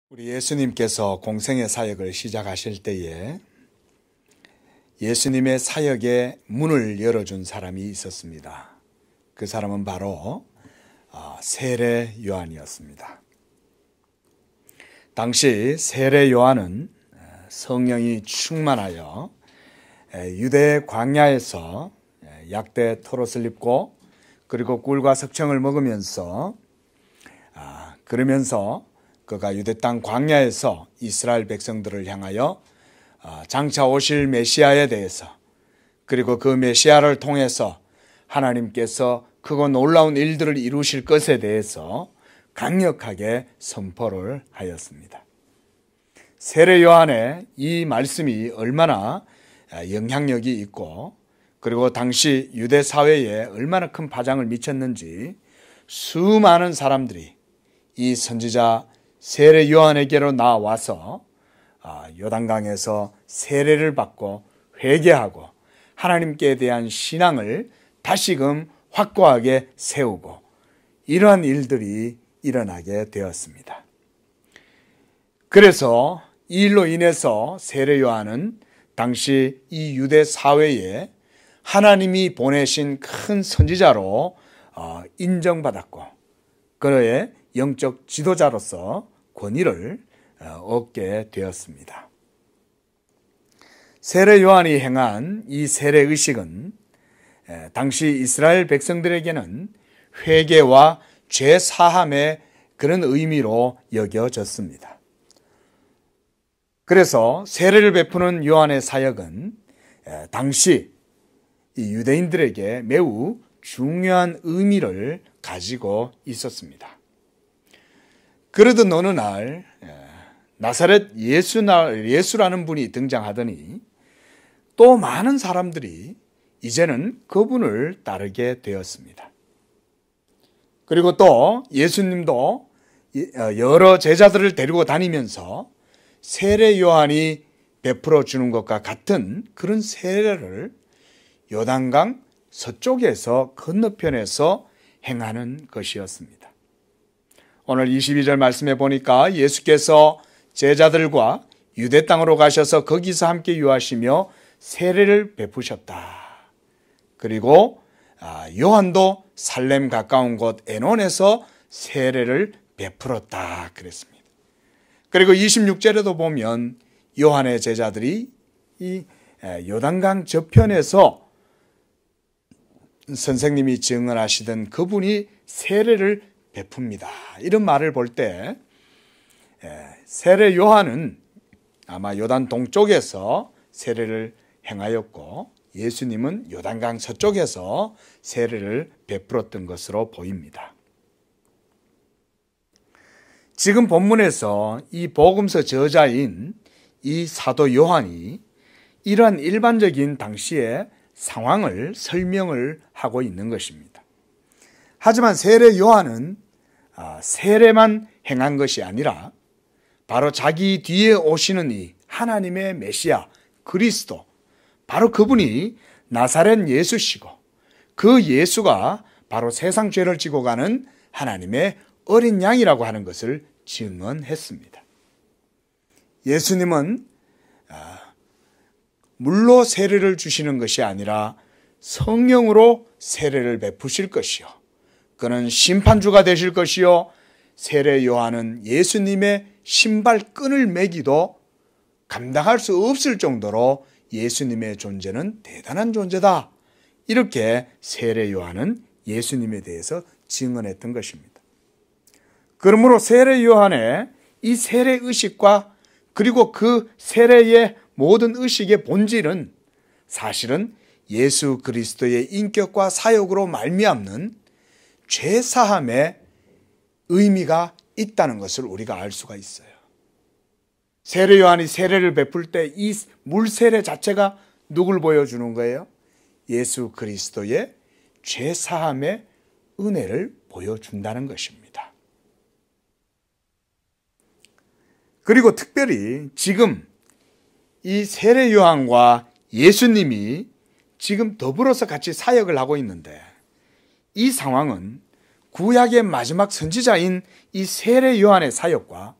우리 예수님께서 공생의 사역을 시작하실 때에 예수님의 사역의 문을 열어준 사람이 있었습니다. 그 사람은 바로 세례 요한이었습니다. 당시 세례 요한은 성령이 충만하여 유대 광야에서 약대 털옷을 입고 그리고 꿀과 석청을 먹으면서 그러면서 그가 유대 땅 광야에서 이스라엘 백성들을 향하여 장차 오실 메시아에 대해서 그리고 그 메시아를 통해서 하나님께서 크고 놀라운 일들을 이루실 것에 대해서 강력하게 선포를 하였습니다. 세례 요한의 이 말씀이 얼마나 영향력이 있고 그리고 당시 유대 사회에 얼마나 큰 파장을 미쳤는지 수많은 사람들이 이 선지자 세례 요한에게로 나와서 요단강에서 세례를 받고 회개하고 하나님께 대한 신앙을 다시금 확고하게 세우고 이러한 일들이 일어나게 되었습니다. 그래서 이 일로 인해서 세례 요한은 당시 이 유대 사회에 하나님이 보내신 큰 선지자로 인정받았고 그의 영적 지도자로서 권위를 얻게 되었습니다. 세례 요한이 행한 이 세례 의식은 당시 이스라엘 백성들에게는 회개와 죄 사함의 그런 의미로 여겨졌습니다. 그래서 세례를 베푸는 요한의 사역은 당시 이 유대인들에게 매우 중요한 의미를 가지고 있었습니다. 그러던 어느 날 나사렛 예수라는 분이 등장하더니 또 많은 사람들이 이제는 그분을 따르게 되었습니다. 그리고 또 예수님도 여러 제자들을 데리고 다니면서 세례 요한이 베풀어 주는 것과 같은 그런 세례를 요단강 서쪽에서 건너편에서 행하는 것이었습니다. 오늘 22절 말씀해 보니까 예수께서 제자들과 유대 땅으로 가셔서 거기서 함께 유하시며 세례를 베푸셨다. 그리고 요한도 살렘 가까운 곳 에논에서 세례를 베풀었다 그랬습니다. 그리고 26절에도 보면 요한의 제자들이 이 요단강 저편에서 선생님이 증언하시던 그분이 세례를 베풉니다. 이런 말을 볼 때 세례 요한은 아마 요단 동쪽에서 세례를 행하였고 예수님은 요단강 서쪽에서 세례를 베풀었던 것으로 보입니다. 지금 본문에서 이 복음서 저자인 이 사도 요한이 이러한 일반적인 당시의 상황을 설명을 하고 있는 것입니다. 하지만 세례 요한은 세례만 행한 것이 아니라 바로 자기 뒤에 오시는 이 하나님의 메시아 그리스도 바로 그분이 나사렛 예수시고 그 예수가 바로 세상 죄를 지고 가는 하나님의 어린 양이라고 하는 것을 증언했습니다. 예수님은 물로 세례를 주시는 것이 아니라 성령으로 세례를 베푸실 것이요 그는 심판주가 되실 것이요 세례 요한은 예수님의 신발끈을 매기도 감당할 수 없을 정도로 예수님의 존재는 대단한 존재다. 이렇게 세례 요한은 예수님에 대해서 증언했던 것입니다. 그러므로 세례 요한의 이 세례 의식과 그리고 그 세례의 모든 의식의 본질은 사실은 예수 그리스도의 인격과 사역으로 말미암는 죄사함의 의미가 있다는 것을 우리가 알 수가 있어요. 세례 요한이 세례를 베풀 때 이 물세례 자체가 누굴 보여주는 거예요? 예수 그리스도의 죄사함의 은혜를 보여준다는 것입니다. 그리고 특별히 지금 이 세례 요한과 예수님이 지금 더불어서 같이 사역을 하고 있는데 이 상황은 구약의 마지막 선지자인 이 세례 요한의 사역과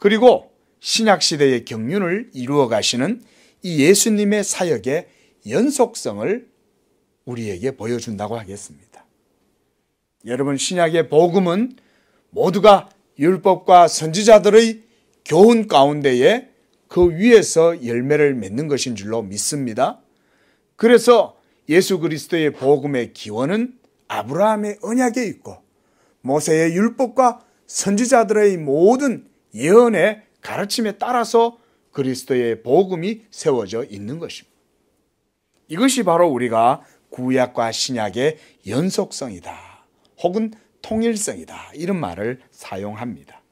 그리고 신약시대의 경륜을 이루어 가시는 이 예수님의 사역의 연속성을 우리에게 보여준다고 하겠습니다. 여러분, 신약의 복음은 모두가 율법과 선지자들의 교훈 가운데에 그 위에서 열매를 맺는 것인 줄로 믿습니다. 그래서 예수 그리스도의 복음의 기원은 아브라함의 언약에 있고 모세의 율법과 선지자들의 모든 예언의 가르침에 따라서 그리스도의 복음이 세워져 있는 것입니다. 이것이 바로 우리가 구약과 신약의 연속성이다, 혹은 통일성이다, 이런 말을 사용합니다.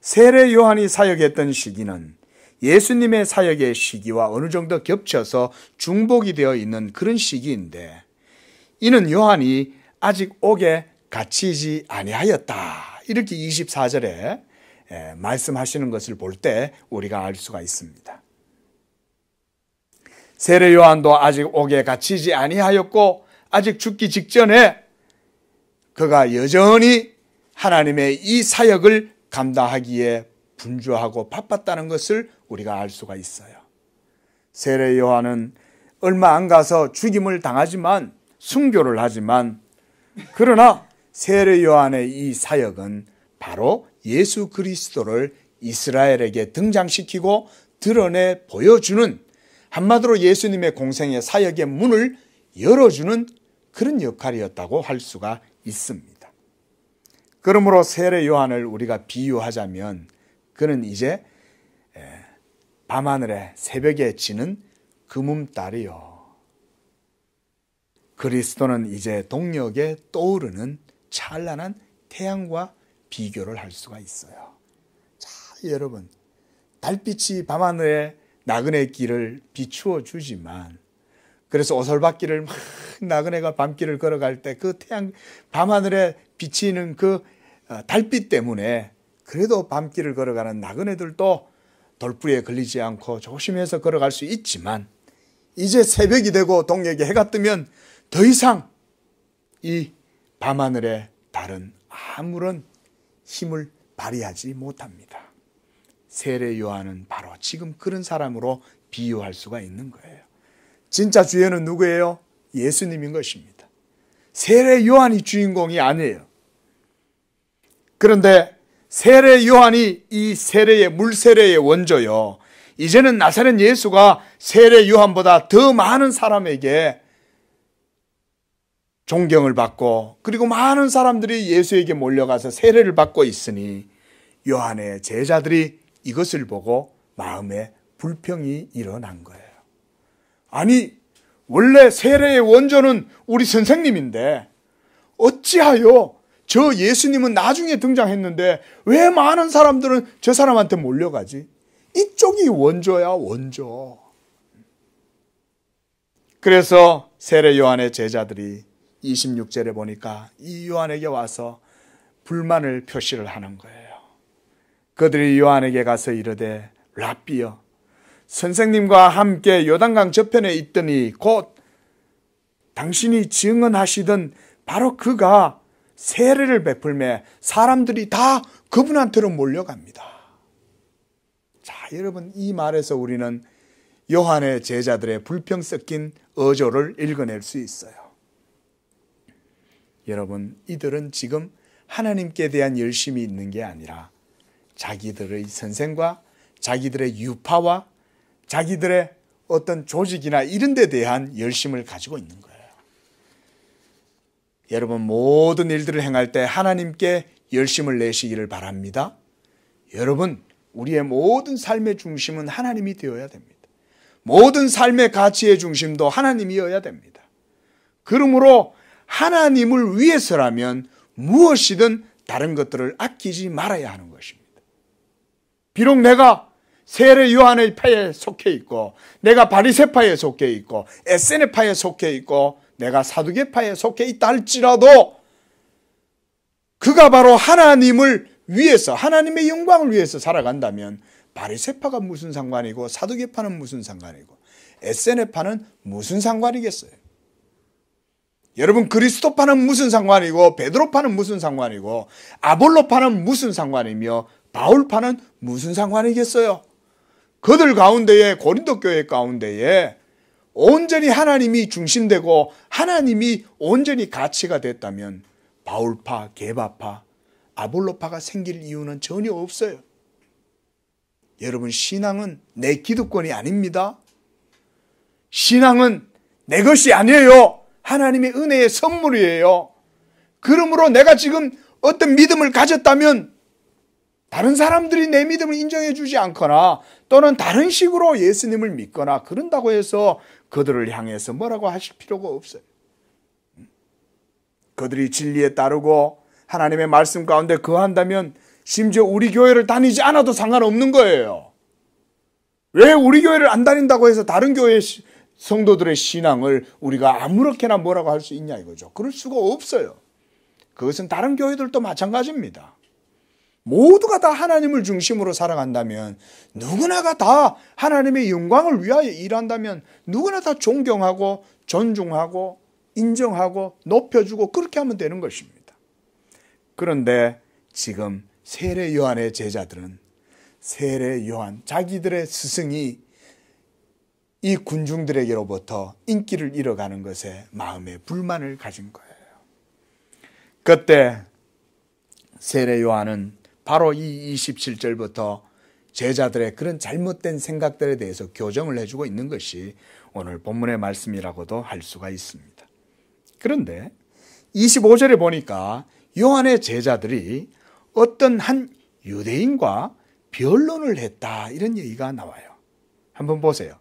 세례 요한이 사역했던 시기는 예수님의 사역의 시기와 어느 정도 겹쳐서 중복이 되어 있는 그런 시기인데, 이는 요한이 아직 옥에 갇히지 아니하였다, 이렇게 24절에 말씀하시는 것을 볼 때 우리가 알 수가 있습니다. 세례 요한도 아직 옥에 갇히지 아니하였고 아직 죽기 직전에 그가 여전히 하나님의 이 사역을 감당하기에 분주하고 바빴다는 것을 우리가 알 수가 있어요. 세례 요한은 얼마 안 가서 죽임을 당하지만, 순교를 하지만, 그러나 세례 요한의 이 사역은 바로 예수 그리스도를 이스라엘에게 등장시키고 드러내 보여주는, 한마디로 예수님의 공생의 사역의 문을 열어주는 그런 역할이었다고 할 수가 있습니다. 그러므로 세례 요한을 우리가 비유하자면 그는 이제 밤하늘에 새벽에 지는 금음달이요, 그리스도는 이제 동력에 떠오르는 찬란한 태양과 비교를 할 수가 있어요. 자, 여러분, 달빛이 밤하늘에 나그네 길을 비추어 주지만, 그래서 오솔밭길을 막 나그네가 밤길을 걸어갈 때 그 태양, 밤하늘에 비치는 그 달빛 때문에 그래도 밤길을 걸어가는 나그네들도 돌부리에 걸리지 않고 조심해서 걸어갈 수 있지만, 이제 새벽이 되고 동력에 해가 뜨면 더 이상 이 밤하늘의 달은 아무런 힘을 발휘하지 못합니다. 세례 요한은 바로 지금 그런 사람으로 비유할 수가 있는 거예요. 진짜 주연은 누구예요? 예수님인 것입니다. 세례 요한이 주인공이 아니에요. 그런데 세례 요한이 이 세례의 물세례의 원조요, 이제는 나사렛 예수가 세례 요한보다 더 많은 사람에게 존경을 받고, 그리고 많은 사람들이 예수에게 몰려가서 세례를 받고 있으니 요한의 제자들이 이것을 보고 마음에 불평이 일어난 거예요. 아니, 원래 세례의 원조는 우리 선생님인데 어찌하여 저 예수님은 나중에 등장했는데 왜 많은 사람들은 저 사람한테 몰려가지? 이쪽이 원조야, 원조. 그래서 세례 요한의 제자들이 26절에 보니까 이 요한에게 와서 불만을 표시를 하는 거예요. 그들이 요한에게 가서 이르되, 랍비여, 선생님과 함께 요단강 저편에 있더니 곧 당신이 증언하시던 바로 그가 세례를 베풀매 사람들이 다 그분한테로 몰려갑니다. 자, 여러분, 이 말에서 우리는 요한의 제자들의 불평 섞인 어조를 읽어낼 수 있어요. 여러분, 이들은 지금 하나님께 대한 열심이 있는 게 아니라 자기들의 선생과 자기들의 유파와 자기들의 어떤 조직이나 이런 데 대한 열심을 가지고 있는 거예요. 여러분, 모든 일들을 행할 때 하나님께 열심을 내시기를 바랍니다. 여러분, 우리의 모든 삶의 중심은 하나님이 되어야 됩니다. 모든 삶의 가치의 중심도 하나님이어야 됩니다. 그러므로 하나님을 위해서라면 무엇이든 다른 것들을 아끼지 말아야 하는 것입니다. 비록 내가 세례 요한의 파에 속해 있고, 내가 바리새파에 속해 있고, 에세네파에 속해 있고, 내가 사두개파에 속해 있다 할지라도 그가 바로 하나님을 위해서, 하나님의 영광을 위해서 살아간다면 바리새파가 무슨 상관이고 사두개파는 무슨 상관이고 에세네파는 무슨 상관이겠어요? 여러분, 그리스도파는 무슨 상관이고 베드로파는 무슨 상관이고 아볼로파는 무슨 상관이며 바울파는 무슨 상관이겠어요? 그들 가운데에, 고린도 교회 가운데에 온전히 하나님이 중심되고 하나님이 온전히 가치가 됐다면 바울파, 게바파, 아볼로파가 생길 이유는 전혀 없어요. 여러분, 신앙은 내 기득권이 아닙니다. 신앙은 내 것이 아니에요. 하나님의 은혜의 선물이에요. 그러므로 내가 지금 어떤 믿음을 가졌다면 다른 사람들이 내 믿음을 인정해 주지 않거나 또는 다른 식으로 예수님을 믿거나 그런다고 해서 그들을 향해서 뭐라고 하실 필요가 없어요. 그들이 진리에 따르고 하나님의 말씀 가운데 거한다면 심지어 우리 교회를 다니지 않아도 상관없는 거예요. 왜 우리 교회를 안 다닌다고 해서 다른 교회 성도들의 신앙을 우리가 아무렇게나 뭐라고 할 수 있냐 이거죠. 그럴 수가 없어요. 그것은 다른 교회들도 마찬가지입니다. 모두가 다 하나님을 중심으로 살아간다면, 누구나가 다 하나님의 영광을 위하여 일한다면 누구나 다 존경하고 존중하고 인정하고 높여주고 그렇게 하면 되는 것입니다. 그런데 지금 세례 요한의 제자들은 세례 요한, 자기들의 스승이 이 군중들에게로부터 인기를 잃어가는 것에 마음에 불만을 가진 거예요. 그때 세례 요한은 바로 이 27절부터 제자들의 그런 잘못된 생각들에 대해서 교정을 해주고 있는 것이 오늘 본문의 말씀이라고도 할 수가 있습니다. 그런데 25절에 보니까 요한의 제자들이 어떤 한 유대인과 변론을 했다, 이런 얘기가 나와요. 한번 보세요.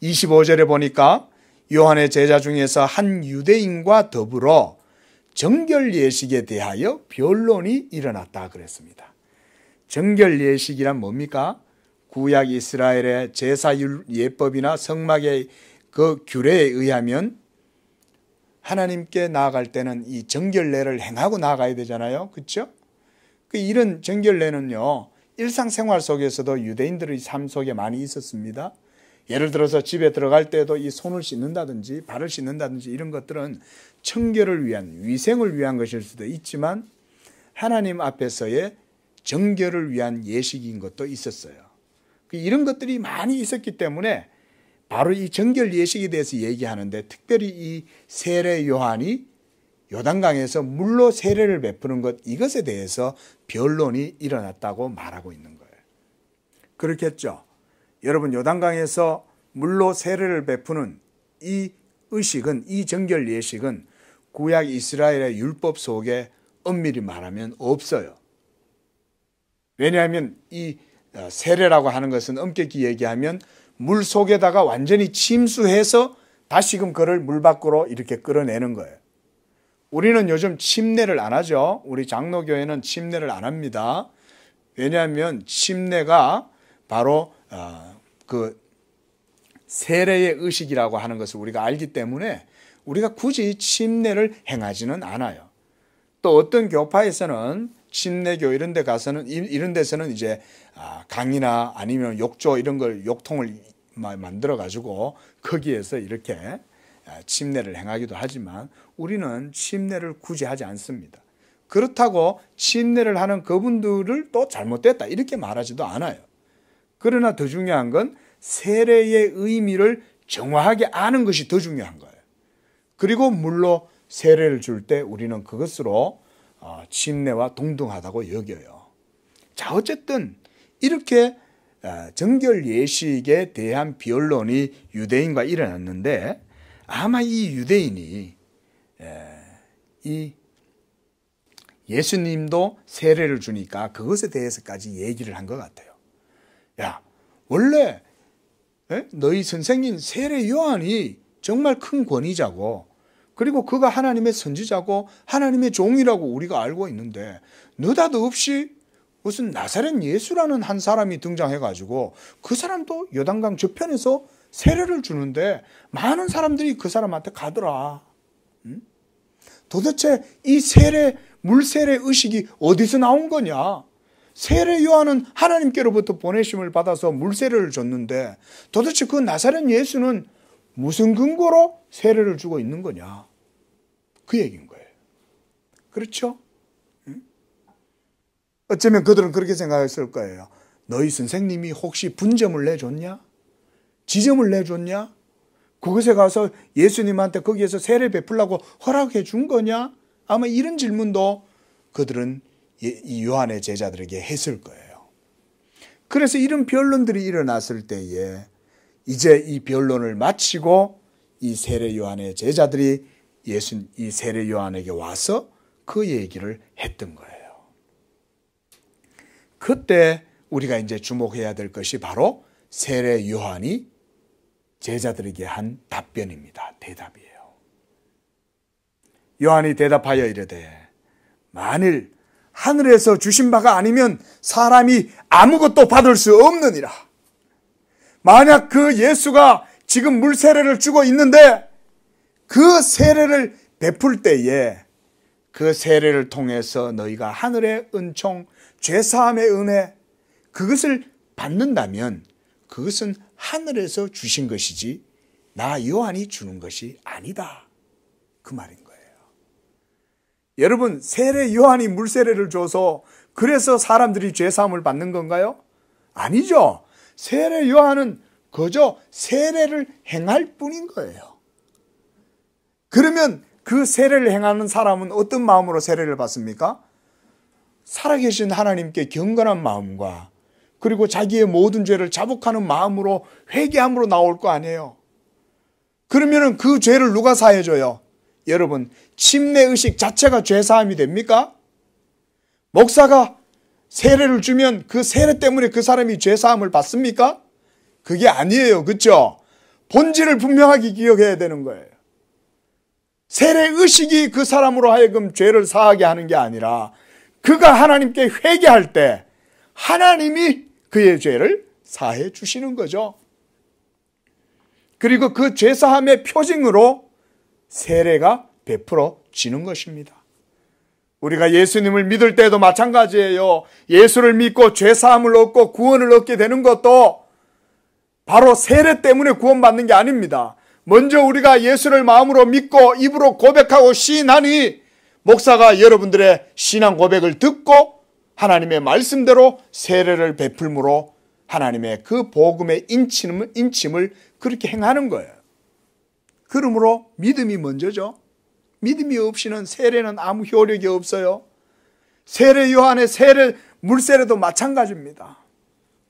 25절에 보니까 요한의 제자 중에서 한 유대인과 더불어 정결 예식에 대하여 변론이 일어났다 그랬습니다. 정결 예식이란 뭡니까? 구약 이스라엘의 제사 예법이나 성막의 그 규례에 의하면 하나님께 나아갈 때는 이 정결례를 행하고 나아가야 되잖아요. 그렇죠? 이런 정결례는요, 일상생활 속에서도 유대인들의 삶 속에 많이 있었습니다. 예를 들어서 집에 들어갈 때도 이 손을 씻는다든지 발을 씻는다든지 이런 것들은 청결을 위한, 위생을 위한 것일 수도 있지만 하나님 앞에서의 정결을 위한 예식인 것도 있었어요. 이런 것들이 많이 있었기 때문에 바로 이 정결 예식에 대해서 얘기하는데, 특별히 이 세례 요한이 요단강에서 물로 세례를 베푸는 것, 이것에 대해서 변론이 일어났다고 말하고 있는 거예요. 그렇겠죠. 여러분, 요단강에서 물로 세례를 베푸는 이 의식은, 이 정결 예식은 구약 이스라엘의 율법 속에 엄밀히 말하면 없어요. 왜냐하면 이 세례라고 하는 것은 엄격히 얘기하면 물 속에다가 완전히 침수해서 다시금 그를 물 밖으로 이렇게 끌어내는 거예요. 우리는 요즘 침례를 안 하죠. 우리 장로교회는 침례를 안 합니다. 왜냐하면 침례가 바로 그 세례의 의식이라고 하는 것을 우리가 알기 때문에 우리가 굳이 침례를 행하지는 않아요. 또 어떤 교파에서는 침례교 이런 데 가서는, 이런 데서는 이제 강이나 아니면 욕조 이런 걸, 욕통을 만들어 가지고 거기에서 이렇게 침례를 행하기도 하지만 우리는 침례를 굳이 하지 않습니다. 그렇다고 침례를 하는 그분들을 또 잘못됐다 이렇게 말하지도 않아요. 그러나 더 중요한 건 세례의 의미를 정확하게 아는 것이 더 중요한 거예요. 그리고 물로 세례를 줄 때 우리는 그것으로 침례와 동등하다고 여겨요. 자, 어쨌든 이렇게 정결 예식에 대한 변론이 유대인과 일어났는데, 아마 이 유대인이 이 예수님도 세례를 주니까 그것에 대해서까지 얘기를 한 것 같아요. 야, 원래 너희 선생님 세례 요한이 정말 큰 권위자고, 그리고 그가 하나님의 선지자고 하나님의 종이라고 우리가 알고 있는데, 느닷없이 없이 무슨 나사렛 예수라는 한 사람이 등장해가지고 그 사람도 요단강 저편에서 세례를 주는데 많은 사람들이 그 사람한테 가더라. 도대체 이 세례, 물세례 의식이 어디서 나온 거냐? 세례 요한은 하나님께로부터 보내심을 받아서 물세례를 줬는데 도대체 그 나사렛 예수는 무슨 근거로 세례를 주고 있는 거냐? 그 얘기인 거예요. 그렇죠? 어쩌면 그들은 그렇게 생각했을 거예요. 너희 선생님이 혹시 분점을 내줬냐? 지점을 내줬냐? 그곳에 가서 예수님한테 거기에서 세례 베풀라고 허락해 준 거냐? 아마 이런 질문도 그들은 이 요한의 제자들에게 했을 거예요. 그래서 이런 변론들이 일어났을 때에 이제 이 변론을 마치고 이 세례 요한의 제자들이 이 세례 요한에게 와서 그 얘기를 했던 거예요. 그때 우리가 이제 주목해야 될 것이 바로 세례 요한이 제자들에게 한 답변입니다. 대답이에요. 요한이 대답하여 이르되 만일 하늘에서 주신 바가 아니면 사람이 아무것도 받을 수 없느니라. 만약 그 예수가 지금 물 세례를 주고 있는데 그 세례를 베풀 때에 그 세례를 통해서 너희가 하늘의 은총, 죄사함의 은혜 그것을 받는다면 그것은 하늘에서 주신 것이지 나 요한이 주는 것이 아니다. 그 말인 거예요. 여러분, 세례 요한이 물세례를 줘서 그래서 사람들이 죄사함을 받는 건가요? 아니죠. 세례 요한은 그저 세례를 행할 뿐인 거예요. 그러면 그 세례를 행하는 사람은 어떤 마음으로 세례를 받습니까? 살아계신 하나님께 경건한 마음과 그리고 자기의 모든 죄를 자복하는 마음으로 회개함으로 나올 거 아니에요. 그러면 그 죄를 누가 사해줘요? 여러분, 침례의식 자체가 죄사함이 됩니까? 목사가 세례를 주면 그 세례 때문에 그 사람이 죄사함을 받습니까? 그게 아니에요. 그렇죠? 본질을 분명하게 기억해야 되는 거예요. 세례의식이 그 사람으로 하여금 죄를 사하게 하는 게 아니라 그가 하나님께 회개할 때 하나님이 그의 죄를 사해 주시는 거죠. 그리고 그 죄사함의 표징으로 세례가 베풀어지는 것입니다. 우리가 예수님을 믿을 때도 마찬가지예요. 예수를 믿고 죄사함을 얻고 구원을 얻게 되는 것도 바로 세례 때문에 구원받는 게 아닙니다. 먼저 우리가 예수를 마음으로 믿고 입으로 고백하고 시인하니 목사가 여러분들의 신앙 고백을 듣고 하나님의 말씀대로 세례를 베풀므로 하나님의 그 복음의 인침을 그렇게 행하는 거예요. 그러므로 믿음이 먼저죠. 믿음이 없이는 세례는 아무 효력이 없어요. 세례 요한의 물세례도 마찬가지입니다.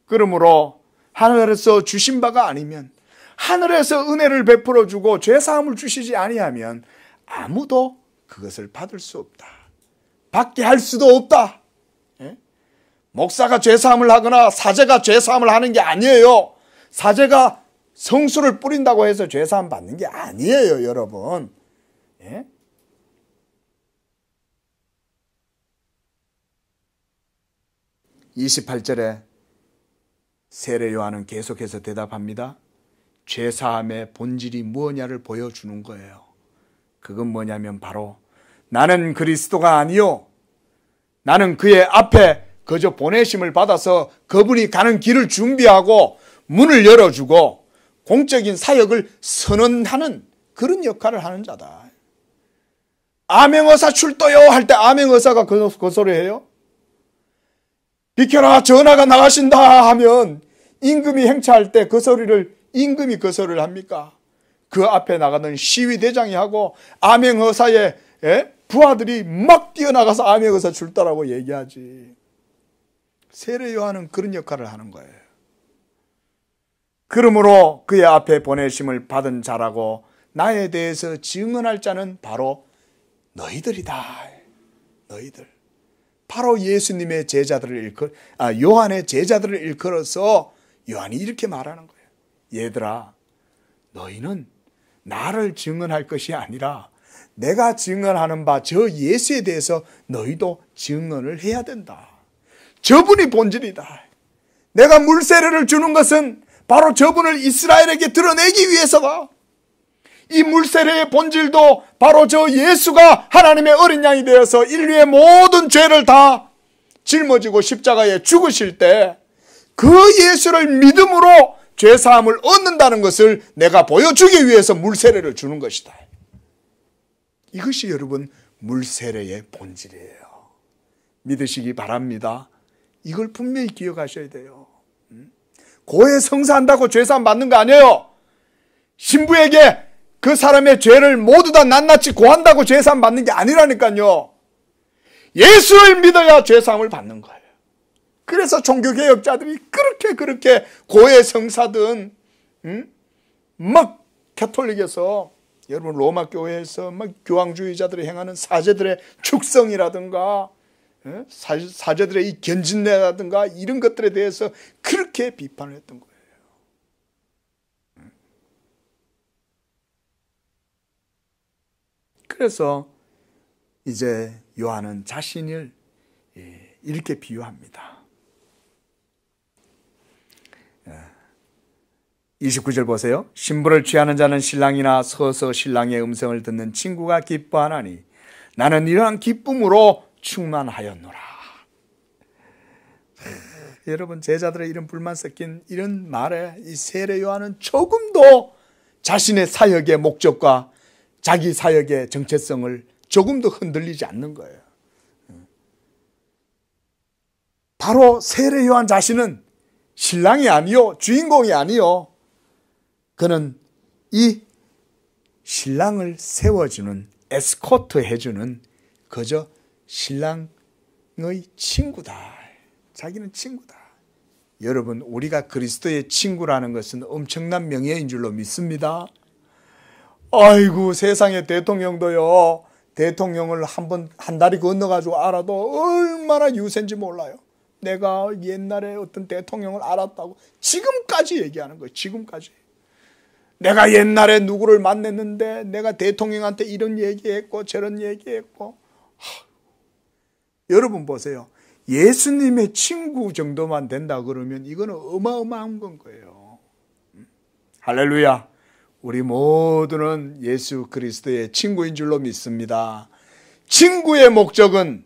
그러므로 하늘에서 주신 바가 아니면 하늘에서 은혜를 베풀어 주고 죄사함을 주시지 아니하면 아무도 그것을 받을 수 없다. 받게 할 수도 없다. 예? 목사가 죄사함을 하거나 사제가 죄사함을 하는 게 아니에요. 사제가 성수를 뿌린다고 해서 죄사함 받는 게 아니에요, 여러분. 예? (28절에) 세례 요한은 계속해서 대답합니다. 죄사함의 본질이 무엇냐를 보여주는 거예요. 그건 뭐냐면 바로 나는 그리스도가 아니요 나는 그의 앞에 그저 보내심을 받아서 그분이 가는 길을 준비하고 문을 열어주고 공적인 사역을 선언하는 그런 역할을 하는 자다. 암행어사 출도요 할 때 암행어사가 그 소리 해요? 비켜라 전하가 나가신다 하면 임금이 행차할 때 그 소리를 임금이 그 소리를 합니까? 그 앞에 나가는 시위대장이 하고 암행어사의 부하들이 막 뛰어나가서 암행어사 출도라고 얘기하지. 세례 요한은 그런 역할을 하는 거예요. 그러므로 그의 앞에 보내심을 받은 자라고 나에 대해서 증언할 자는 바로 너희들이다. 너희들. 바로 예수님의 제자들을 요한의 제자들을 일컬어서 요한이 이렇게 말하는 거예요. 얘들아, 너희는 나를 증언할 것이 아니라 내가 증언하는 바 저 예수에 대해서 너희도 증언을 해야 된다. 저분이 본질이다. 내가 물세례를 주는 것은 바로 저분을 이스라엘에게 드러내기 위해서다. 이 물세례의 본질도 바로 저 예수가 하나님의 어린 양이 되어서 인류의 모든 죄를 다 짊어지고 십자가에 죽으실 때 그 예수를 믿음으로 죄사함을 얻는다는 것을 내가 보여주기 위해서 물세례를 주는 것이다. 이것이 여러분 물세례의 본질이에요. 믿으시기 바랍니다. 이걸 분명히 기억하셔야 돼요. 고해 성사한다고 죄사함 받는 거 아니에요. 신부에게 그 사람의 죄를 모두 다 낱낱이 고한다고 죄사함 받는 게 아니라니까요. 예수를 믿어야 죄사함을 받는 거예요. 그래서 종교개혁자들이 그렇게 고해 성사든 막 가톨릭에서 여러분 로마 교회에서 막 교황주의자들이 행하는 사제들의 축성이라든가 사제들의 이 견진례라든가 이런 것들에 대해서 그렇게 비판을 했던 거예요. 그래서 이제 요한은 자신을 이렇게 비유합니다. 29절 보세요. 신부를 취하는 자는 신랑이나 서서 신랑의 음성을 듣는 친구가 기뻐하나니 나는 이러한 기쁨으로 충만하였노라. 여러분, 제자들의 이런 불만 섞인 이런 말에 이 세례 요한은 조금도 자신의 사역의 목적과 자기 사역의 정체성을 조금도 흔들리지 않는 거예요. 바로 세례 요한 자신은 신랑이 아니요, 주인공이 아니요, 그는 이 신랑을 세워주는, 에스코트 해주는 그저 신랑의 친구다. 자기는 친구다. 여러분, 우리가 그리스도의 친구라는 것은 엄청난 명예인 줄로 믿습니다. 아이고, 세상의 대통령도요, 대통령을 한 다리 건너가지고 알아도 얼마나 유세인지 몰라요. 내가 옛날에 어떤 대통령을 알았다고 지금까지 얘기하는 거예요. 지금까지. 내가 옛날에 누구를 만났는데 내가 대통령한테 이런 얘기했고 저런 얘기했고. 여러분 보세요. 예수님의 친구 정도만 된다 그러면 이거는 어마어마한 건 거예요. 할렐루야. 우리 모두는 예수 그리스도의 친구인 줄로 믿습니다. 친구의 목적은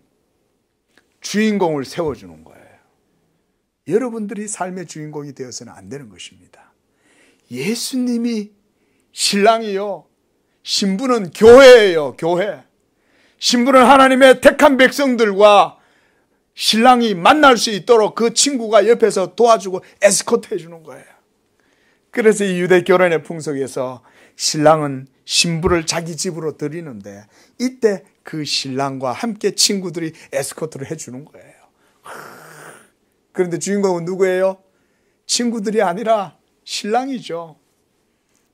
주인공을 세워주는 거예요. 여러분들이 삶의 주인공이 되어서는 안 되는 것입니다. 예수님이 신랑이요, 신부는 교회예요. 교회. 신부는 하나님의 택한 백성들과 신랑이 만날 수 있도록 그 친구가 옆에서 도와주고 에스코트 해주는 거예요. 그래서 이 유대 결혼의 풍속에서 신랑은 신부를 자기 집으로 들이는데 이때 그 신랑과 함께 친구들이 에스코트를 해주는 거예요. 그런데 주인공은 누구예요? 친구들이 아니라 신랑이죠.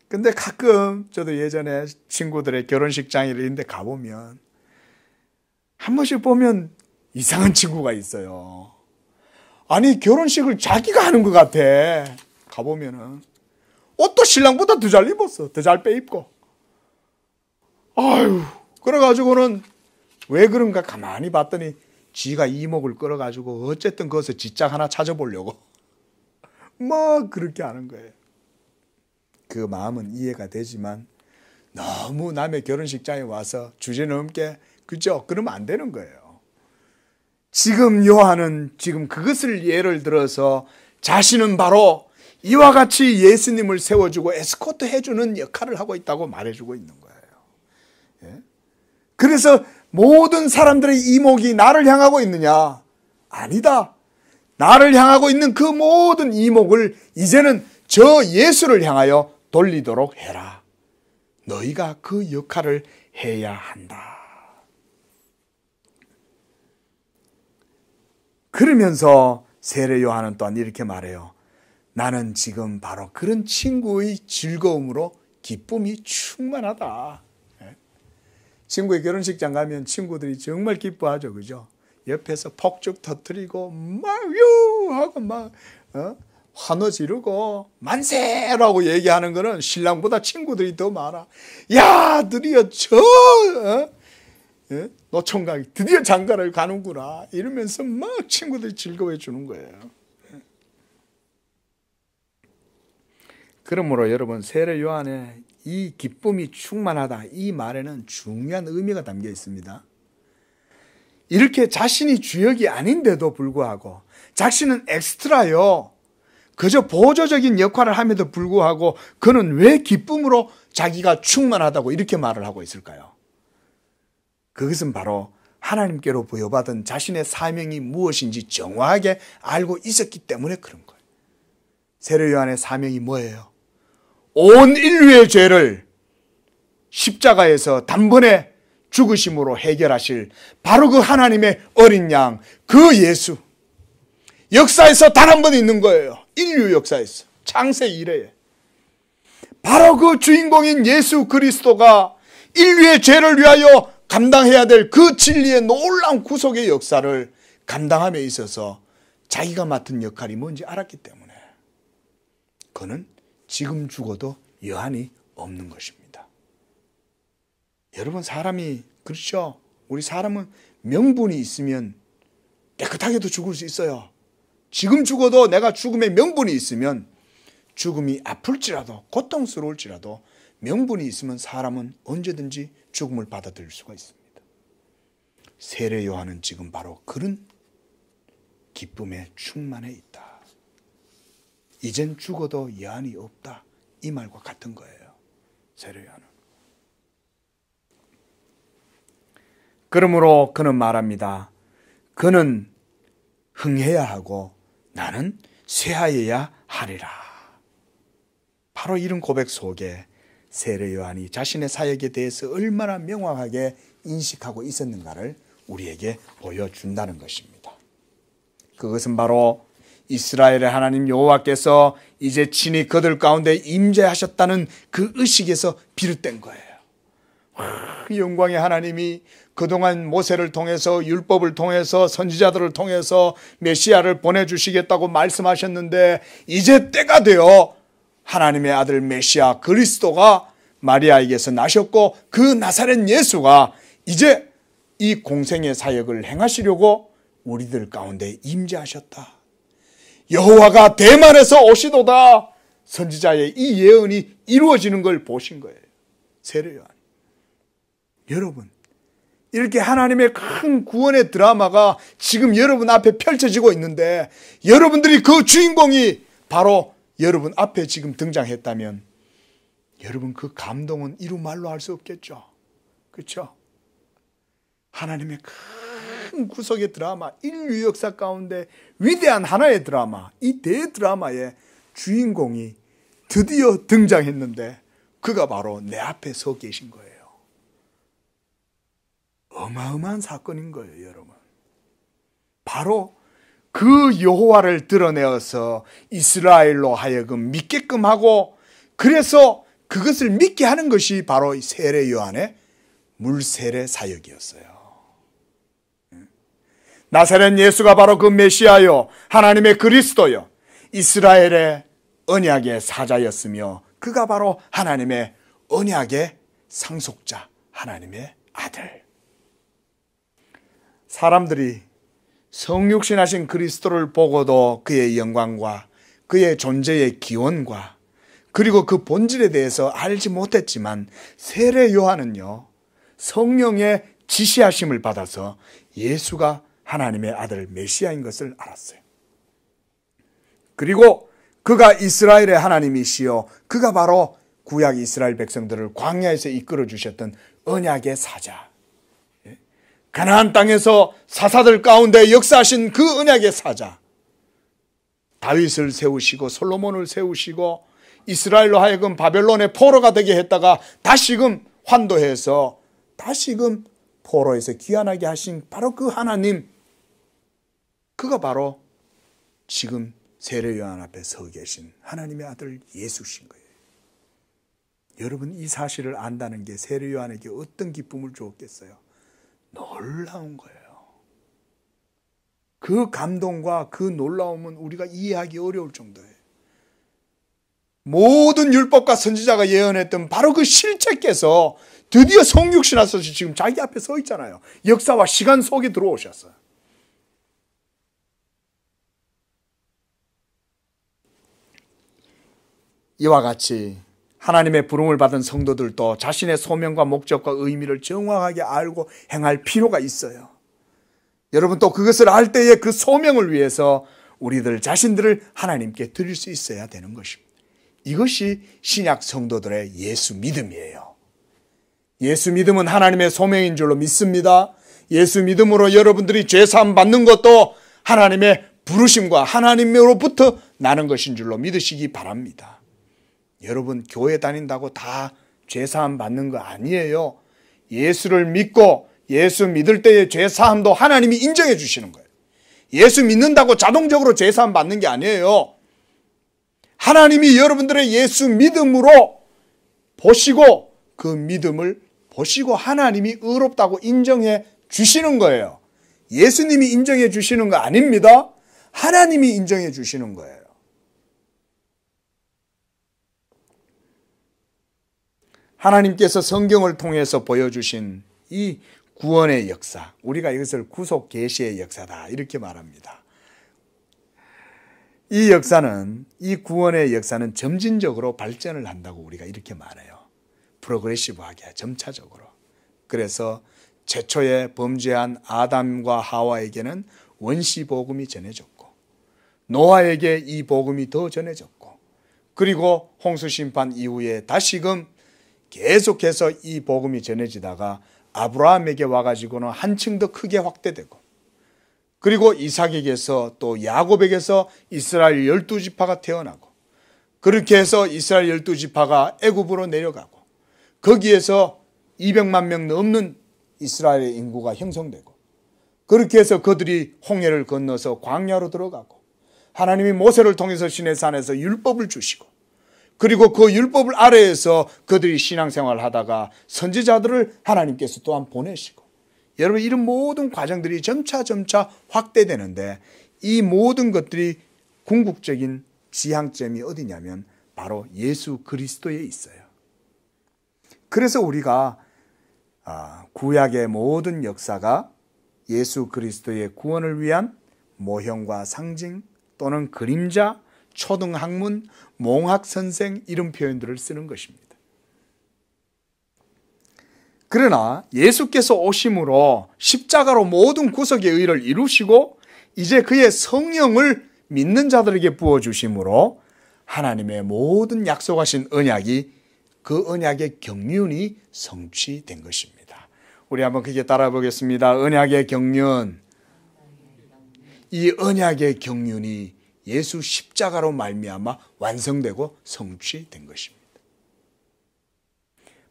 근데 가끔 저도 예전에 친구들의 결혼식장이나 이런 데 가보면 한 번씩 보면 이상한 친구가 있어요. 아니, 결혼식을 자기가 하는 것 같아. 가보면은 옷도 신랑보다 더 잘 입었어. 더 잘 빼입고. 아유, 그래가지고는 왜 그런가 가만히 봤더니 지가 이목을 끌어가지고 어쨌든 거기서 지짝 하나 찾아보려고 막 그렇게 하는 거예요. 그 마음은 이해가 되지만 너무 남의 결혼식장에 와서 주제넘게, 그죠? 그러면 안 되는 거예요. 지금 요한은 지금 그것을 예를 들어서 자신은 바로 이와 같이 예수님을 세워주고 에스코트 해주는 역할을 하고 있다고 말해주고 있는 거예요. 예? 그래서 모든 사람들의 이목이 나를 향하고 있느냐? 아니다. 나를 향하고 있는 그 모든 이목을 이제는 저 예수를 향하여 돌리도록 해라. 너희가 그 역할을 해야 한다. 그러면서 세례 요한은 또한 이렇게 말해요. 나는 지금 바로 그런 친구의 즐거움으로 기쁨이 충만하다. 친구의 결혼식장 가면 친구들이 정말 기뻐하죠. 그죠? 옆에서 폭죽 터뜨리고 유 하고 막 환호 지르고 만세라고 얘기하는 거는 신랑보다 친구들이 더 많아. 야, 드디어 노총각이 드디어 장가를 가는구나 이러면서 막 친구들이 즐거워해 주는 거예요. 그러므로 여러분, 세례 요한의 이 기쁨이 충만하다, 이 말에는 중요한 의미가 담겨 있습니다. 이렇게 자신이 주역이 아닌데도 불구하고 자신은 엑스트라요, 그저 보조적인 역할을 함에도 불구하고 그는 왜 기쁨으로 자기가 충만하다고 이렇게 말을 하고 있을까요? 그것은 바로 하나님께로 부여받은 자신의 사명이 무엇인지 정확하게 알고 있었기 때문에 그런 거예요. 세례 요한의 사명이 뭐예요? 온 인류의 죄를 십자가에서 단번에 죽으심으로 해결하실 바로 그 하나님의 어린 양, 그 예수. 역사에서 단 한 번 있는 거예요. 인류 역사에서. 창세 이래에. 바로 그 주인공인 예수 그리스도가 인류의 죄를 위하여 감당해야 될 그 진리의 놀라운 구속의 역사를 감당함에 있어서 자기가 맡은 역할이 뭔지 알았기 때문에 그는 지금 죽어도 여한이 없는 것입니다. 여러분, 사람이 그렇죠? 우리 사람은 명분이 있으면 깨끗하게도 죽을 수 있어요. 지금 죽어도 내가 죽음의 명분이 있으면 죽음이 아플지라도 고통스러울지라도 명분이 있으면 사람은 언제든지 죽음을 받아들일 수가 있습니다. 세례 요한은 지금 바로 그런 기쁨에 충만해 있다. 이젠 죽어도 여한이 없다. 이 말과 같은 거예요. 세례 요한은. 그러므로 그는 말합니다. 그는 흥해야 하고 나는 쇠하여야 하리라. 바로 이런 고백 속에 세례 요한이 자신의 사역에 대해서 얼마나 명확하게 인식하고 있었는가를 우리에게 보여준다는 것입니다. 그것은 바로 이스라엘의 하나님 여호와께서 이제 친히 그들 가운데 임재하셨다는 그 의식에서 비롯된 거예요. 영광의 하나님이 그동안 모세를 통해서 율법을 통해서 선지자들을 통해서 메시아를 보내주시겠다고 말씀하셨는데 이제 때가 되어 하나님의 아들 메시아 그리스도가 마리아에게서 나셨고 그 나사렛 예수가 이제 이 공생의 사역을 행하시려고 우리들 가운데 임재하셨다. 여호와가 대만에서 오시도다. 선지자의 이 예언이 이루어지는 걸 보신 거예요. 세례 요한. 여러분, 이렇게 하나님의 큰 구원의 드라마가 지금 여러분 앞에 펼쳐지고 있는데 여러분들이 그 주인공이 바로 여러분 앞에 지금 등장했다면 여러분 그 감동은 이루 말로 할 수 없겠죠. 그렇죠? 하나님의 큰 구속의 드라마, 인류 역사 가운데 위대한 하나의 드라마, 이 대드라마의 주인공이 드디어 등장했는데 그가 바로 내 앞에 서 계신 거예요. 어마어마한 사건인 거예요, 여러분. 바로 그 여호와를 드러내어서 이스라엘로 하여금 믿게끔 하고 그래서 그것을 믿게 하는 것이 바로 세례 요한의 물세례 사역이었어요. 나사렛 예수가 바로 그 메시아요, 하나님의 그리스도요, 이스라엘의 언약의 사자였으며 그가 바로 하나님의 언약의 상속자, 하나님의 아들. 사람들이 성육신하신 그리스도를 보고도 그의 영광과 그의 존재의 기원과 그리고 그 본질에 대해서 알지 못했지만 세례 요한은요, 성령의 지시하심을 받아서 예수가 하나님의 아들 메시아인 것을 알았어요. 그리고 그가 이스라엘의 하나님이시요, 그가 바로 구약 이스라엘 백성들을 광야에서 이끌어 주셨던 언약의 사자, 가나안 땅에서 사사들 가운데 역사하신 그 언약의 사자, 다윗을 세우시고 솔로몬을 세우시고 이스라엘로 하여금 바벨론의 포로가 되게 했다가 다시금 환도해서 다시금 포로에서 귀환하게 하신 바로 그 하나님, 그가 바로 지금 세례 요한 앞에 서 계신 하나님의 아들 예수신 거예요. 여러분, 이 사실을 안다는 게 세례 요한에게 어떤 기쁨을 주었겠어요? 놀라운 거예요. 그 감동과 그 놀라움은 우리가 이해하기 어려울 정도예요. 모든 율법과 선지자가 예언했던 바로 그 실체께서 드디어 성육신하셔서 지금 자기 앞에 서 있잖아요. 역사와 시간 속에 들어오셨어요. 이와 같이 하나님의 부름을 받은 성도들도 자신의 소명과 목적과 의미를 정확하게 알고 행할 필요가 있어요. 여러분, 또 그것을 알 때에 그 소명을 위해서 우리들 자신들을 하나님께 드릴 수 있어야 되는 것입니다. 이것이 신약 성도들의 예수 믿음이에요. 예수 믿음은 하나님의 소명인 줄로 믿습니다. 예수 믿음으로 여러분들이 죄사함 받는 것도 하나님의 부르심과 하나님으로부터 나는 것인 줄로 믿으시기 바랍니다. 여러분 교회 다닌다고 다 죄사함 받는 거 아니에요. 예수를 믿고 예수 믿을 때의 죄사함도 하나님이 인정해 주시는 거예요. 예수 믿는다고 자동적으로 죄사함 받는 게 아니에요. 하나님이 여러분들의 예수 믿음으로 보시고 그 믿음을 보시고 하나님이 의롭다고 인정해 주시는 거예요. 예수님이 인정해 주시는 거 아닙니다. 하나님이 인정해 주시는 거예요. 하나님께서 성경을 통해서 보여주신 이 구원의 역사, 우리가 이것을 구속 계시의 역사다 이렇게 말합니다. 이 역사는, 이 구원의 역사는 점진적으로 발전을 한다고 우리가 이렇게 말해요. 프로그레시브하게, 점차적으로. 그래서 최초에 범죄한 아담과 하와에게는 원시 복음이 전해졌고, 노아에게 이 복음이 더 전해졌고, 그리고 홍수 심판 이후에 다시금 계속해서 이 복음이 전해지다가 아브라함에게 와가지고는 한층 더 크게 확대되고, 그리고 이삭에게서 또 야곱에게서 이스라엘 12지파가 태어나고, 그렇게 해서 이스라엘 12지파가 애굽으로 내려가고, 거기에서 200만 명 넘는 이스라엘의 인구가 형성되고, 그렇게 해서 그들이 홍해를 건너서 광야로 들어가고, 하나님이 모세를 통해서 시내산에서 율법을 주시고, 그리고 그 율법을 아래에서 그들이 신앙생활을 하다가 선지자들을 하나님께서 또한 보내시고, 여러분 이런 모든 과정들이 점차 확대되는데, 이 모든 것들이 궁극적인 지향점이 어디냐면 바로 예수 그리스도에 있어요. 그래서 우리가 구약의 모든 역사가 예수 그리스도의 구원을 위한 모형과 상징 또는 그림자, 초등학문, 몽학선생 이런 표현들을 쓰는 것입니다. 그러나 예수께서 오심으로 십자가로 모든 구속의 의를 이루시고 이제 그의 성령을 믿는 자들에게 부어주심으로 하나님의 모든 약속하신 언약이, 그 언약의 경륜이 성취된 것입니다. 우리 한번 그게 따라 보겠습니다. 언약의 경륜. 이 언약의 경륜이 예수 십자가로 말미암아 완성되고 성취된 것입니다.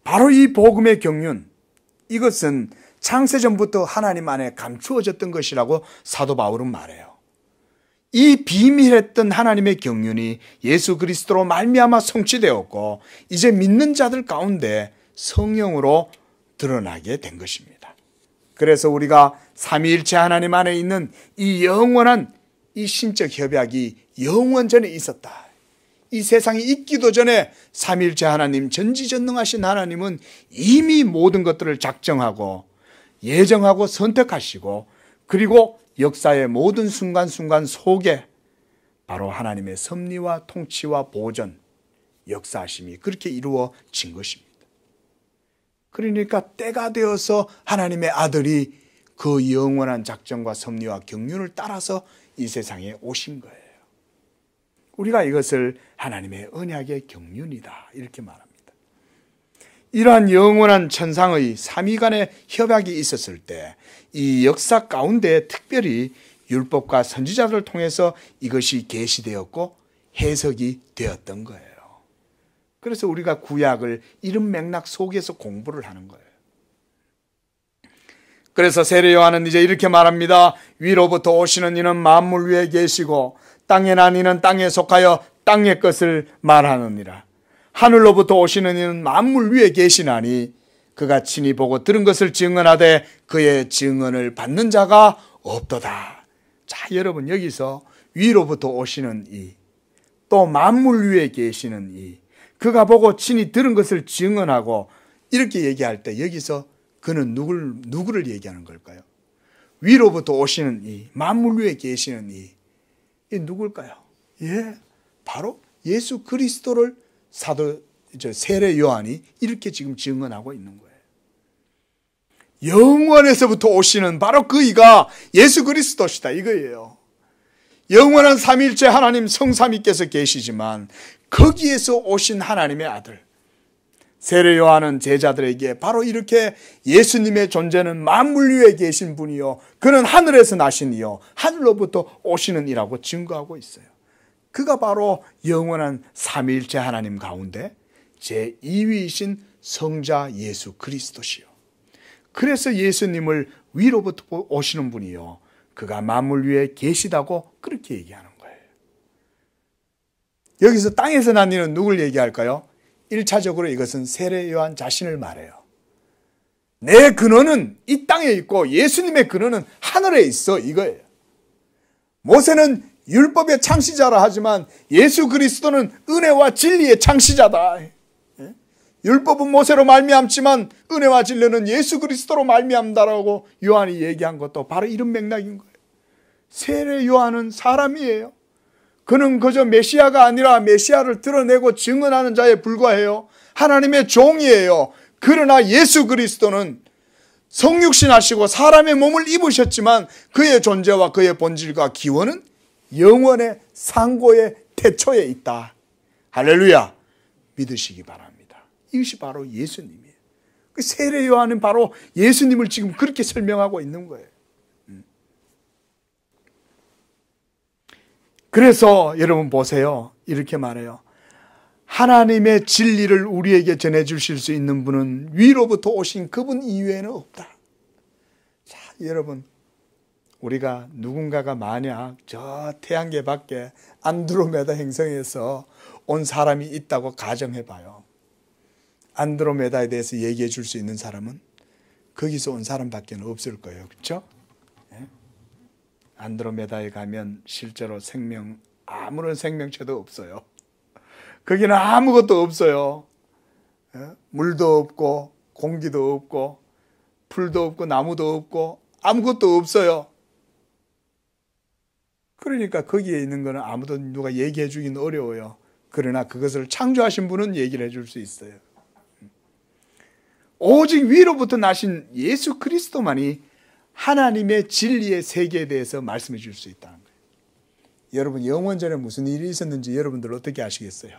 바로 이 복음의 경륜, 이것은 창세전부터 하나님 안에 감추어졌던 것이라고 사도 바울은 말해요. 이 비밀했던 하나님의 경륜이 예수 그리스도로 말미암아 성취되었고 이제 믿는 자들 가운데 성령으로 드러나게 된 것입니다. 그래서 우리가 삼위일체 하나님 안에 있는 이 영원한 이 신적 협약이 영원전에 있었다. 이 세상이 있기도 전에 삼위일체 하나님, 전지전능하신 하나님은 이미 모든 것들을 작정하고 예정하고 선택하시고, 그리고 역사의 모든 순간순간 속에 바로 하나님의 섭리와 통치와 보전, 역사하심이 그렇게 이루어진 것입니다. 그러니까 때가 되어서 하나님의 아들이 그 영원한 작정과 섭리와 경륜을 따라서 이 세상에 오신 거예요. 우리가 이것을 하나님의 언약의 경륜이다 이렇게 말합니다. 이러한 영원한 천상의 삼위 간의 협약이 있었을 때 이 역사 가운데 특별히 율법과 선지자들을 통해서 이것이 계시되었고 해석이 되었던 거예요. 그래서 우리가 구약을 이런 맥락 속에서 공부를 하는 거예요. 그래서 세례 요한은 이제 이렇게 말합니다. 위로부터 오시는 이는 만물 위에 계시고 땅에 난 이는 땅에 속하여 땅의 것을 말하느니라. 하늘로부터 오시는 이는 만물 위에 계시나니 그가 친히 보고 들은 것을 증언하되 그의 증언을 받는 자가 없도다. 자, 여러분 여기서 위로부터 오시는 이, 또 만물 위에 계시는 이, 그가 보고 친히 들은 것을 증언하고 이렇게 얘기할 때 여기서 그는 누구를 얘기하는 걸까요? 위로부터 오시는 이, 만물 위에 계시는 이 누굴까요? 예, 바로 예수 그리스도를 세례 요한이 이렇게 지금 증언하고 있는 거예요. 영원에서부터 오시는 바로 그이가 예수 그리스도시다 이거예요. 영원한 삼위일체 하나님 성삼위께서 계시지만 거기에서 오신 하나님의 아들, 세례 요한은 제자들에게 바로 이렇게 예수님의 존재는 만물 위에 계신 분이요, 그는 하늘에서 나신 이요 하늘로부터 오시는 이라고 증거하고 있어요. 그가 바로 영원한 삼위일체 하나님 가운데 제2위이신 성자 예수 그리스도시요, 그래서 예수님을 위로부터 오시는 분이요, 그가 만물 위에 계시다고 그렇게 얘기하는 거예요. 여기서 땅에서 난 이는 누굴 얘기할까요? 1차적으로 이것은 세례 요한 자신을 말해요. 내 근원은 이 땅에 있고 예수님의 근원은 하늘에 있어, 이거예요. 모세는 율법의 창시자라 하지만 예수 그리스도는 은혜와 진리의 창시자다. 율법은 모세로 말미암지만 은혜와 진리는 예수 그리스도로 말미암다라고 요한이 얘기한 것도 바로 이런 맥락인 거예요. 세례 요한은 사람이에요. 그는 그저 메시아가 아니라 메시아를 드러내고 증언하는 자에 불과해요. 하나님의 종이에요. 그러나 예수 그리스도는 성육신하시고 사람의 몸을 입으셨지만 그의 존재와 그의 본질과 기원은 영원의 상고의 태초에 있다. 할렐루야. 믿으시기 바랍니다. 이것이 바로 예수님이에요. 그 세례 요한은 바로 예수님을 지금 그렇게 설명하고 있는 거예요. 그래서 여러분 보세요. 이렇게 말해요. 하나님의 진리를 우리에게 전해주실 수 있는 분은 위로부터 오신 그분 이외에는 없다. 자, 여러분, 우리가 누군가가 만약 저 태양계 밖에 안드로메다 행성에서 온 사람이 있다고 가정해봐요. 안드로메다에 대해서 얘기해 줄 수 있는 사람은 거기서 온 사람밖에 없을 거예요. 그렇죠? 안드로메다에 가면 실제로 아무런 생명체도 없어요. 거기는 아무것도 없어요. 물도 없고 공기도 없고 풀도 없고 나무도 없고 아무것도 없어요. 그러니까 거기에 있는 거는 아무도 누가 얘기해 주기는 어려워요. 그러나 그것을 창조하신 분은 얘기를 해줄 수 있어요. 오직 위로부터 나신 예수 그리스도만이 하나님의 진리의 세계에 대해서 말씀해 줄 수 있다는 거예요. 여러분, 영원전에 무슨 일이 있었는지 여러분들 어떻게 아시겠어요?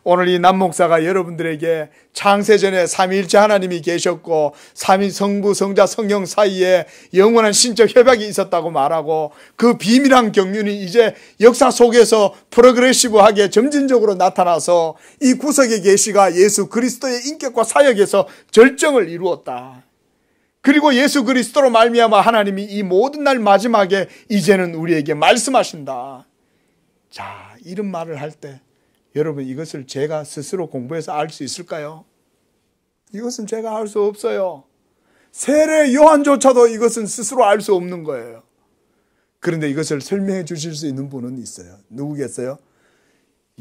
오늘 이 남목사가 여러분들에게 창세전에 삼위일체 하나님이 계셨고 삼위 성부 성자 성령 사이에 영원한 신적 협약이 있었다고 말하고 그 비밀한 경륜이 이제 역사 속에서 프로그레시브하게 점진적으로 나타나서 이 구석의 계시가 예수 그리스도의 인격과 사역에서 절정을 이루었다. 그리고 예수 그리스도로 말미암아 하나님이 이 모든 날 마지막에 이제는 우리에게 말씀하신다. 자, 이런 말을 할 때 여러분, 이것을 제가 스스로 공부해서 알 수 있을까요? 이것은 제가 알 수 없어요. 세례 요한조차도 이것은 스스로 알 수 없는 거예요. 그런데 이것을 설명해 주실 수 있는 분은 있어요. 누구겠어요?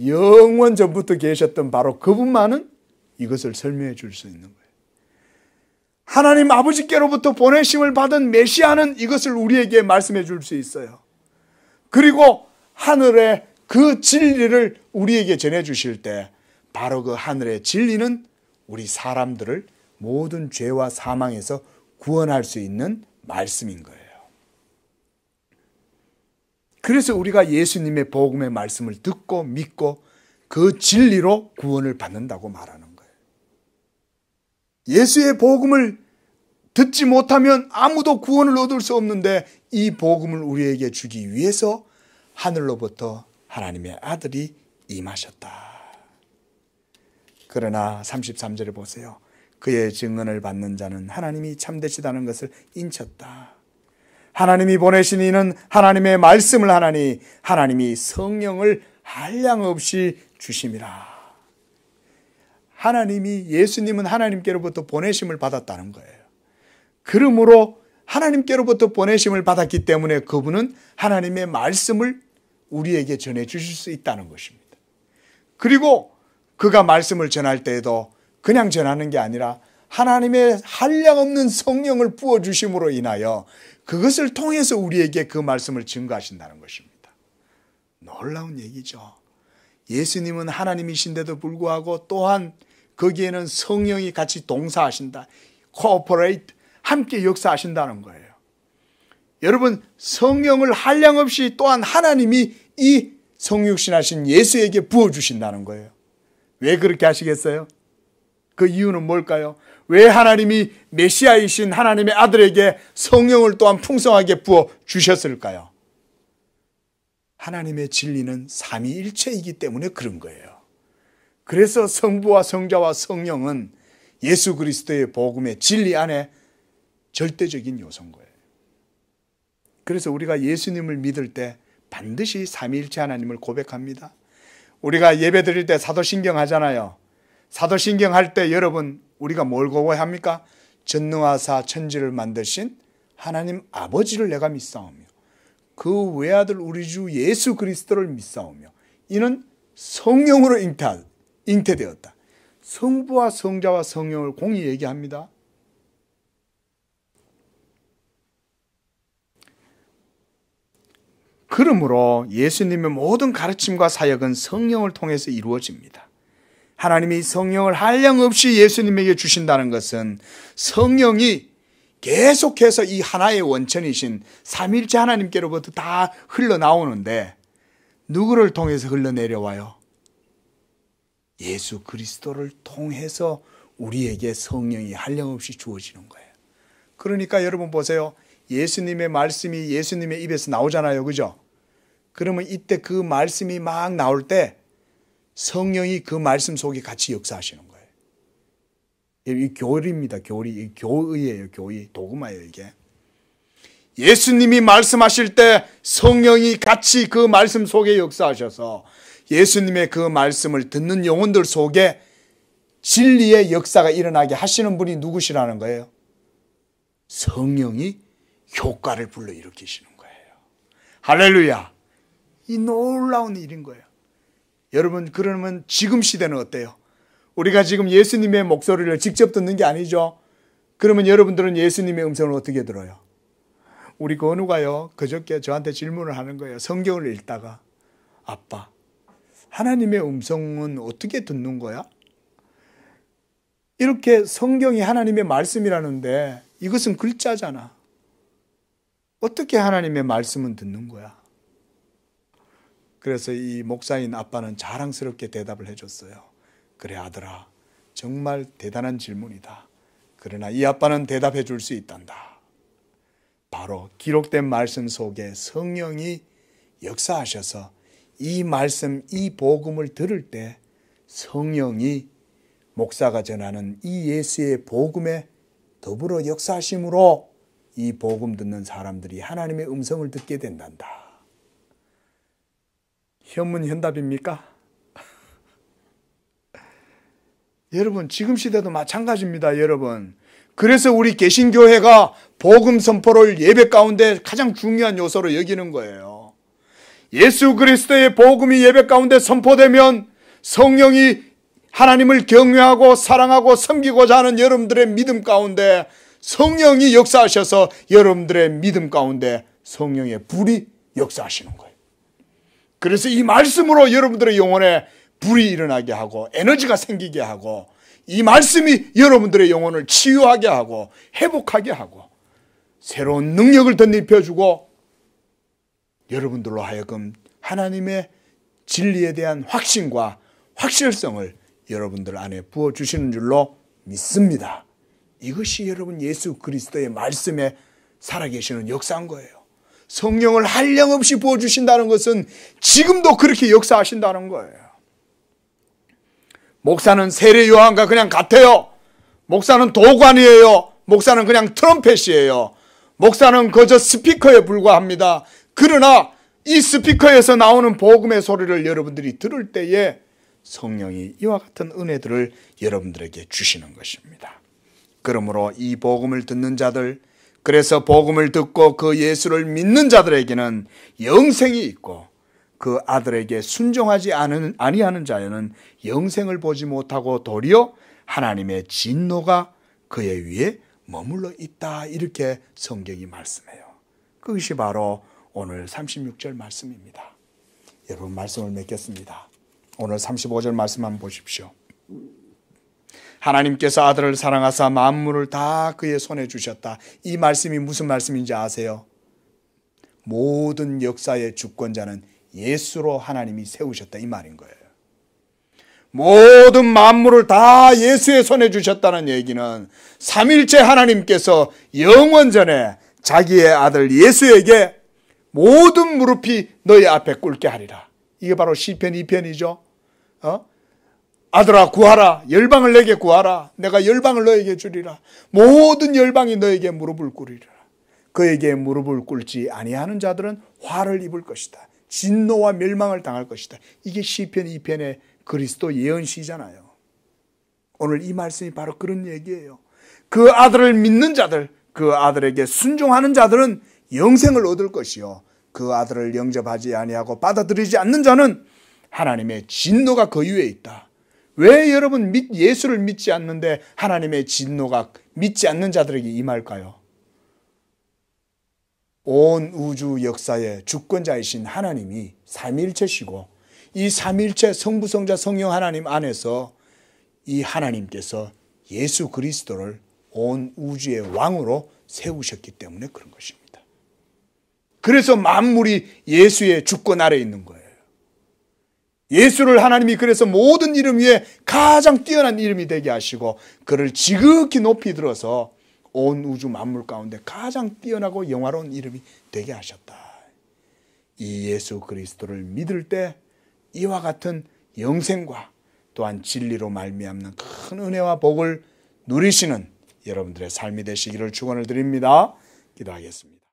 영원 전부터 계셨던 바로 그분만은 이것을 설명해 줄 수 있는 거예요. 하나님 아버지께로부터 보내심을 받은 메시아는 이것을 우리에게 말씀해 줄 수 있어요. 그리고 하늘의 그 진리를 우리에게 전해 주실 때 바로 그 하늘의 진리는 우리 사람들을 모든 죄와 사망에서 구원할 수 있는 말씀인 거예요. 그래서 우리가 예수님의 복음의 말씀을 듣고 믿고 그 진리로 구원을 받는다고 말하는 거예요. 예수의 복음을 듣지 못하면 아무도 구원을 얻을 수 없는데 이 복음을 우리에게 주기 위해서 하늘로부터 하나님의 아들이 임하셨다. 그러나 33절에 보세요. 그의 증언을 받는 자는 하나님이 참되시다는 것을 인쳤다. 하나님이 보내신 이는 하나님의 말씀을 하나니 하나님이 성령을 한량없이 주심이라. 하나님이, 예수님은 하나님께로부터 보내심을 받았다는 거예요. 그러므로 하나님께로부터 보내심을 받았기 때문에 그분은 하나님의 말씀을 우리에게 전해 주실 수 있다는 것입니다. 그리고 그가 말씀을 전할 때에도 그냥 전하는 게 아니라 하나님의 한량없는 성령을 부어주심으로 인하여 그것을 통해서 우리에게 그 말씀을 증거하신다는 것입니다. 놀라운 얘기죠. 예수님은 하나님이신데도 불구하고 또한 거기에는 성령이 같이 동사하신다. 코오퍼레이트, 함께 역사하신다는 거예요. 여러분, 성령을 한량없이 또한 하나님이 이 성육신하신 예수에게 부어주신다는 거예요. 왜 그렇게 하시겠어요? 그 이유는 뭘까요? 왜 하나님이 메시아이신 하나님의 아들에게 성령을 또한 풍성하게 부어 주셨을까요? 하나님의 진리는 삼위일체이기 때문에 그런 거예요. 그래서 성부와 성자와 성령은 예수 그리스도의 복음의 진리 안에 절대적인 요소인 거예요. 그래서 우리가 예수님을 믿을 때 반드시 삼위일체 하나님을 고백합니다. 우리가 예배 드릴 때 사도신경 하잖아요. 사도신경 할 때 여러분 우리가 뭘 고백합니까? 전능하사 천지를 만드신 하나님 아버지를 내가 믿사오며 그 외아들 우리 주 예수 그리스도를 믿사오며 이는 성령으로 잉태되었다. 성부와 성자와 성령을 공히 얘기합니다. 그러므로 예수님의 모든 가르침과 사역은 성령을 통해서 이루어집니다. 하나님이 성령을 한량없이 예수님에게 주신다는 것은 성령이 계속해서 이 하나의 원천이신 삼위일체 하나님께로부터 다 흘러나오는데 누구를 통해서 흘러내려와요? 예수 그리스도를 통해서 우리에게 성령이 한량없이 주어지는 거예요. 그러니까 여러분 보세요. 예수님의 말씀이 예수님의 입에서 나오잖아요. 그죠? 그러면 이때 그 말씀이 막 나올 때 성령이 그 말씀 속에 같이 역사하시는 거예요. 이 교리입니다. 교리. 교의예요. 교의. 도구마예요. 이게. 예수님이 말씀하실 때 성령이 같이 그 말씀 속에 역사하셔서 예수님의 그 말씀을 듣는 영혼들 속에 진리의 역사가 일어나게 하시는 분이 누구시라는 거예요? 성령이 효과를 불러일으키시는 거예요. 할렐루야. 이 놀라운 일인 거예요. 여러분 그러면 지금 시대는 어때요? 우리가 지금 예수님의 목소리를 직접 듣는 게 아니죠. 그러면 여러분들은 예수님의 음성을 어떻게 들어요? 우리 건우가요 그저께 저한테 질문을 하는 거예요. 성경을 읽다가 아빠 하나님의 음성은 어떻게 듣는 거야? 이렇게 성경이 하나님의 말씀이라는데 이것은 글자잖아. 어떻게 하나님의 말씀은 듣는 거야? 그래서 이 목사인 아빠는 자랑스럽게 대답을 해줬어요. 그래 아들아 정말 대단한 질문이다. 그러나 이 아빠는 대답해 줄 수 있단다. 바로 기록된 말씀 속에 성령이 역사하셔서 이 말씀, 이 복음을 들을 때 성령이 목사가 전하는 이 예수의 복음에 더불어 역사하심으로 이 복음 듣는 사람들이 하나님의 음성을 듣게 된단다. 현문현답입니까? 여러분 지금 시대도 마찬가지입니다. 여러분 그래서 우리 개신교회가 복음 선포를 예배 가운데 가장 중요한 요소로 여기는 거예요. 예수 그리스도의 복음이 예배 가운데 선포되면 성령이 하나님을 경외하고 사랑하고 섬기고자 하는 여러분들의 믿음 가운데 성령이 역사하셔서 여러분들의 믿음 가운데 성령의 불이 역사하시는 거예요. 그래서 이 말씀으로 여러분들의 영혼에 불이 일어나게 하고 에너지가 생기게 하고 이 말씀이 여러분들의 영혼을 치유하게 하고 회복하게 하고 새로운 능력을 덧입혀주고 여러분들로 하여금 하나님의 진리에 대한 확신과 확실성을 여러분들 안에 부어주시는 줄로 믿습니다. 이것이 여러분 예수 그리스도의 말씀에 살아계시는 역사인 거예요. 성령을 한량없이 부어주신다는 것은 지금도 그렇게 역사하신다는 거예요. 목사는 세례 요한과 그냥 같아요. 목사는 도관이에요. 목사는 그냥 트럼펫이에요. 목사는 그저 스피커에 불과합니다. 그러나 이 스피커에서 나오는 복음의 소리를 여러분들이 들을 때에 성령이 이와 같은 은혜들을 여러분들에게 주시는 것입니다. 그러므로 이 복음을 듣는 자들, 그래서 복음을 듣고 그 예수를 믿는 자들에게는 영생이 있고 그 아들에게 순종하지 아니하는 자에는 영생을 보지 못하고 도리어 하나님의 진노가 그의 위에 머물러 있다. 이렇게 성경이 말씀해요. 그것이 바로 오늘 36절 말씀입니다. 여러분 말씀을 맺겠습니다. 오늘 35절 말씀 한번 보십시오. 하나님께서 아들을 사랑하사 만물을 다 그의 손에 주셨다. 이 말씀이 무슨 말씀인지 아세요? 모든 역사의 주권자는 예수로 하나님이 세우셨다 이 말인 거예요. 모든 만물을 다 예수의 손에 주셨다는 얘기는 삼일체 하나님께서 영원전에 자기의 아들 예수에게 모든 무릎이 너희 앞에 꿇게 하리라. 이게 바로 시편 2편이죠. 아들아 구하라. 열방을 내게 구하라. 내가 열방을 너에게 주리라. 모든 열방이 너에게 무릎을 꿇으리라. 그에게 무릎을 꿇지 아니하는 자들은 화를 입을 것이다. 진노와 멸망을 당할 것이다. 이게 시편 2편의 그리스도 예언시잖아요. 오늘 이 말씀이 바로 그런 얘기예요. 그 아들을 믿는 자들, 그 아들에게 순종하는 자들은 영생을 얻을 것이요, 그 아들을 영접하지 아니하고 받아들이지 않는 자는 하나님의 진노가 그 위에 있다. 왜 여러분 예수를 믿지 않는데 하나님의 진노가 믿지 않는 자들에게 임할까요? 온 우주 역사의 주권자이신 하나님이 삼위일체시고 이 삼위일체 성부, 성자, 성령 하나님 안에서 이 하나님께서 예수 그리스도를 온 우주의 왕으로 세우셨기 때문에 그런 것입니다. 그래서 만물이 예수의 주권 아래에 있는 거예요. 예수를 하나님이 그래서 모든 이름 위에 가장 뛰어난 이름이 되게 하시고 그를 지극히 높이 들어서 온 우주 만물 가운데 가장 뛰어나고 영화로운 이름이 되게 하셨다. 이 예수 그리스도를 믿을 때 이와 같은 영생과 또한 진리로 말미암는 큰 은혜와 복을 누리시는 여러분들의 삶이 되시기를 축원을 드립니다. 기도하겠습니다.